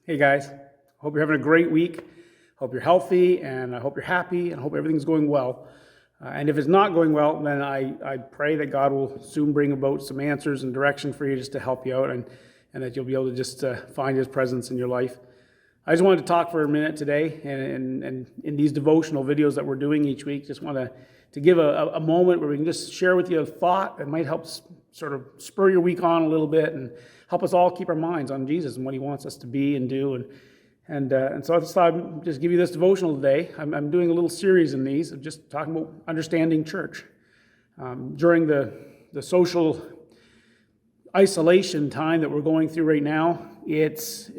Hey guys, hope you're having a great week. Hope you're healthy, and I hope you're happy, and I hope everything's going well. And if it's not going well, then I pray that God will soon bring about some answers and direction for you just to help you out, and that you'll be able to just find His presence in your life. I just wanted to talk for a minute today, and in these devotional videos that we're doing each week, just want to give a moment where we can just share with you a thought that might help sort of spur your week on a little bit and help us all keep our minds on Jesus and what He wants us to be and do. And so I just thought I'd just give you this devotional today. I'm doing a little series in these of just talking about understanding church. During the social isolation time that we're going through right now, it's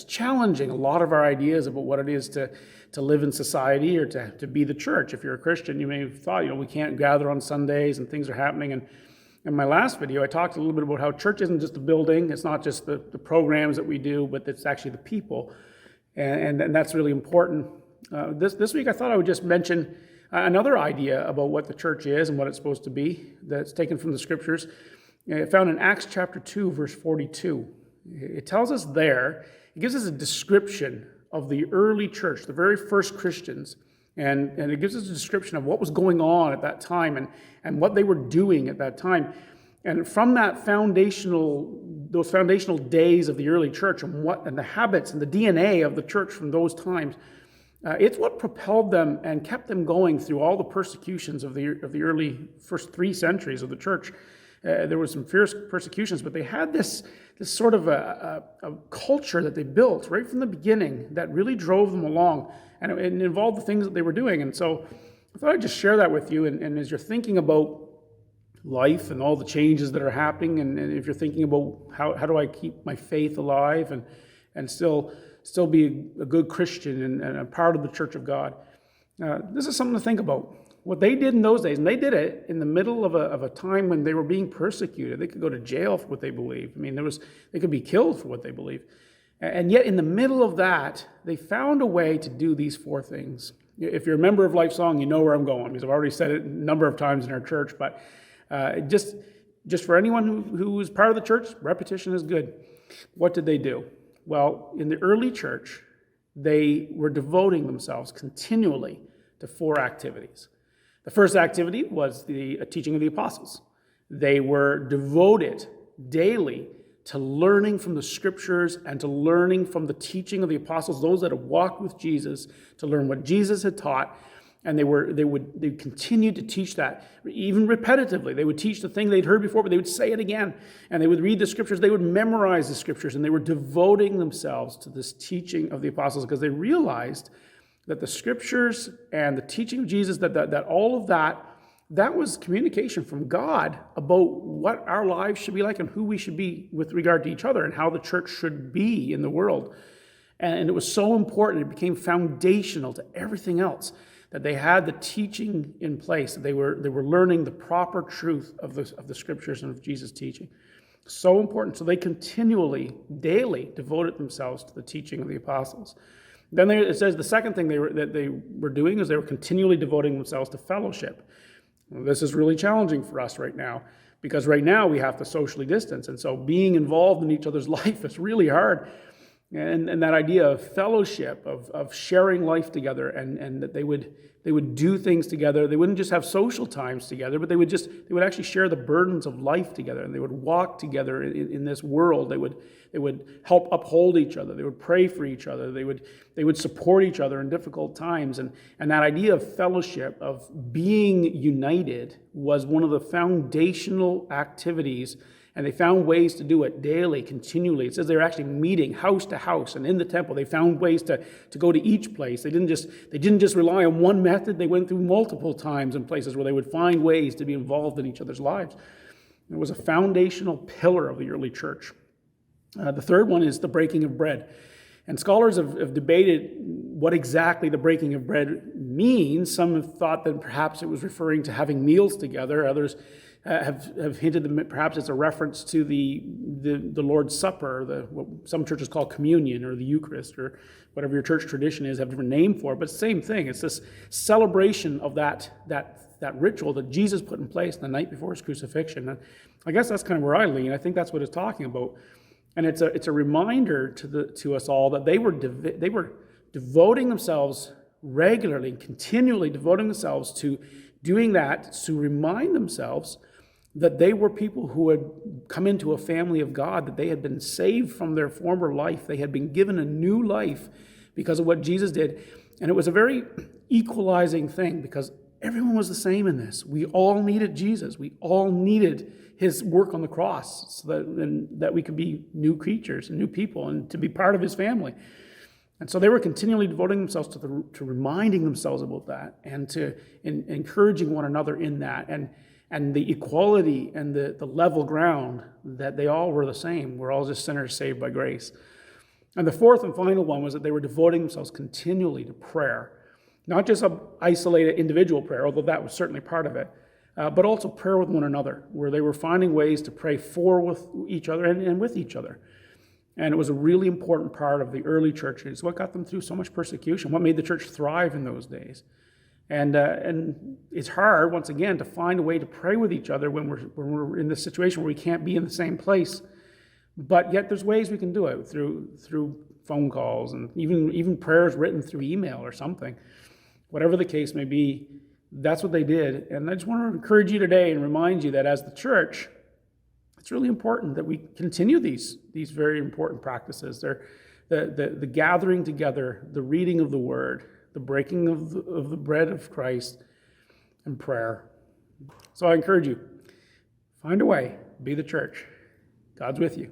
challenging a lot of our ideas about what it is to live in society or to be the church. If you're a Christian, you may have thought, we can't gather on Sundays and things are happening. And in my last video, I talked a little bit about how church isn't just a building. It's not just the programs that we do, but it's actually the people. And that's really important. This week, I thought I would just mention another idea about what the church is and what it's supposed to be that's taken from the scriptures. Found in Acts chapter 2, verse 42. It tells us there, it gives us a description of the early church, the very first Christians. And it gives us a description of what was going on at that time and what they were doing at that time. And from those foundational days of the early church and the habits and the DNA of the church from those times, it's what propelled them and kept them going through all the persecutions of the early first 3 centuries of the church. There were some fierce persecutions, but they had this sort of a culture that they built right from the beginning that really drove them along, and it involved the things that they were doing. And so I thought I'd just share that with you. And as you're thinking about life and all the changes that are happening, and if you're thinking about how do I keep my faith alive and still be a good Christian and a part of the Church of God, this is something to think about. What they did in those days, and they did it in the middle of a time when they were being persecuted. They could go to jail for what they believed. I mean, they could be killed for what they believed. And yet in the middle of that, they found a way to do these 4 things. If you're a member of Lifesong, you know where I'm going, because I've already said it a number of times in our church. But just for anyone who is part of the church, repetition is good. What did they do? Well, in the early church, they were devoting themselves continually to 4 activities. The first activity was the teaching of the apostles. They were devoted daily to learning from the scriptures and to learning from the teaching of the apostles, those that had walked with Jesus, to learn what Jesus had taught. And they continued to teach that, even repetitively. They would teach the thing they'd heard before, but they would say it again. And they would read the scriptures. They would memorize the scriptures. And they were devoting themselves to this teaching of the apostles because they realized that the scriptures and the teaching of Jesus, that all of that was communication from God about what our lives should be like and who we should be with regard to each other and how the church should be in the world. And it was so important. It became foundational to everything else that they had the teaching in place. That they were learning the proper truth of the scriptures and of Jesus' teaching. So important. So they continually, daily devoted themselves to the teaching of the apostles. Then it says the second thing that they were doing is they were continually devoting themselves to fellowship. Well, this is really challenging for us right now because right now we have to socially distance. And so being involved in each other's life is really hard. And that idea of fellowship, of sharing life together, and that they would do things together. They wouldn't just have social times together, but they would actually share the burdens of life together, and they would walk together in this world. They would help uphold each other. They would pray for each other. They would support each other in difficult times. And that idea of fellowship, of being united, was one of the foundational activities. And they found ways to do it daily, continually. It says they were actually meeting house to house, and in the temple they found ways to go to each place. They didn't just rely on one method. They went through multiple times in places where they would find ways to be involved in each other's lives. It was a foundational pillar of the early church. The third one is the breaking of bread. And scholars have debated what exactly the breaking of bread means. Some have thought that perhaps it was referring to having meals together. Others have hinted that perhaps it's a reference to the Lord's Supper, what some churches call communion or the Eucharist or whatever your church tradition is, have a different name for it, but it's the same thing. It's this celebration of that ritual that Jesus put in place the night before his crucifixion. And I guess that's kind of where I lean. I think that's what it's talking about. And it's a reminder to us all that they were devoting themselves regularly, continually devoting themselves to doing that, to remind themselves that they were people who had come into a family of God, that they had been saved from their former life. They had been given a new life because of what Jesus did. And it was a very equalizing thing because everyone was the same in this. We all needed Jesus. We all needed his work on the cross so that we could be new creatures and new people and to be part of his family. And so they were continually devoting themselves to reminding themselves about that and to encouraging one another in that and the equality and the level ground that they all were the same. We're all just sinners saved by grace. And the fourth and final one was that they were devoting themselves continually to prayer. Not just an isolated individual prayer, although that was certainly part of it, but also prayer with one another, where they were finding ways to pray with each other and with each other. And it was a really important part of the early churches. What got them through so much persecution? What made the church thrive in those days? And it's hard, once again, to find a way to pray with each other when we're in this situation where we can't be in the same place. But yet there's ways we can do it through phone calls and even prayers written through email or something. Whatever the case may be, that's what they did. And I just want to encourage you today and remind you that as the church, it's really important that we continue these very important practices. They're the gathering together, the reading of the word, the breaking of the bread of Christ, and prayer. So I encourage you, find a way, be the church. God's with you.